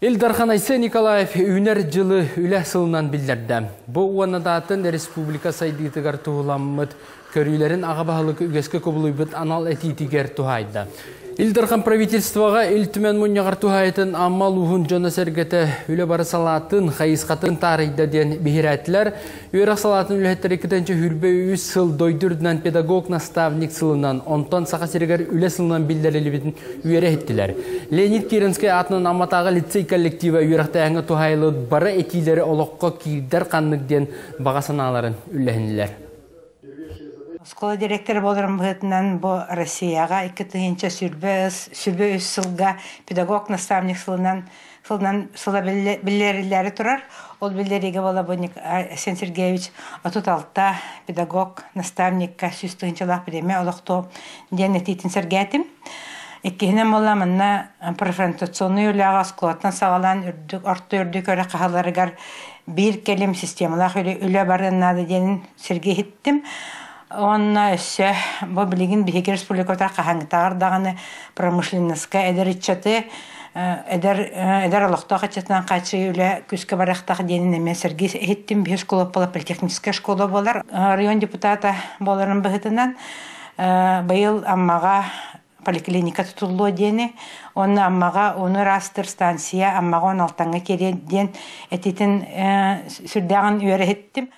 Илдар Айсе Николаев үнер жылы үлі сылынан білдерді. Бұл уанадатын республика сайдығытығар туғыламмыд көрілерін ағабағылық үгеске көбілуйбыт анал әтейтігер туғайды. Илдархан правительствоға үлтімен мұньяғар туғайтын аммал ұғын жона сәргеті үлі бары салатын, қайысқатын тарихда ден бейірәтілер, үйрақ салатын үліхеттері кетенче хүрбе үйіз сыл дойдырдынан педагог наставник сылынан, онтан сақа сергер үлі сылынан білдерелі бетін үйері еттілер. Леонид Керенский атынан аматағы лицей коллектива үйрақта әңі туғайлы бары етилері олыққа кейдер қаннық ден бағасаналарын үліхінілер. Школа директоры болырым бұғытынан бұл Россияға 2-тігінші сүрбе өз сылға педагог наставник сылынан сыла білерлері тұрар. Ол білдеріге бола бұнық Арсен Сергеевич отуталта педагог наставникка 2-тігіншілақ премия олықты ден етейтін сәргәтім. Еккенем бола мұнна профронтационный үліға сколаттан сағалан орты үрдік өрі қағаларығар бір келім системалақ үлі барынады денін сәрге еттім. Онна өссө бу билигин Биһиги республиката кахаңтар даганы промышленностька эдер иччаты эдер алакта качатан качы үле күскө барактак денин эме Сергей хеттим беш школа политехническая школа болар. Район депутата боларын быһытынан быйыл аммага поликлиника тутулуу дени, онна аммага оны растыр станция аммага 16-га кере ден этитин сүрдөгөн үйөрө хеттим.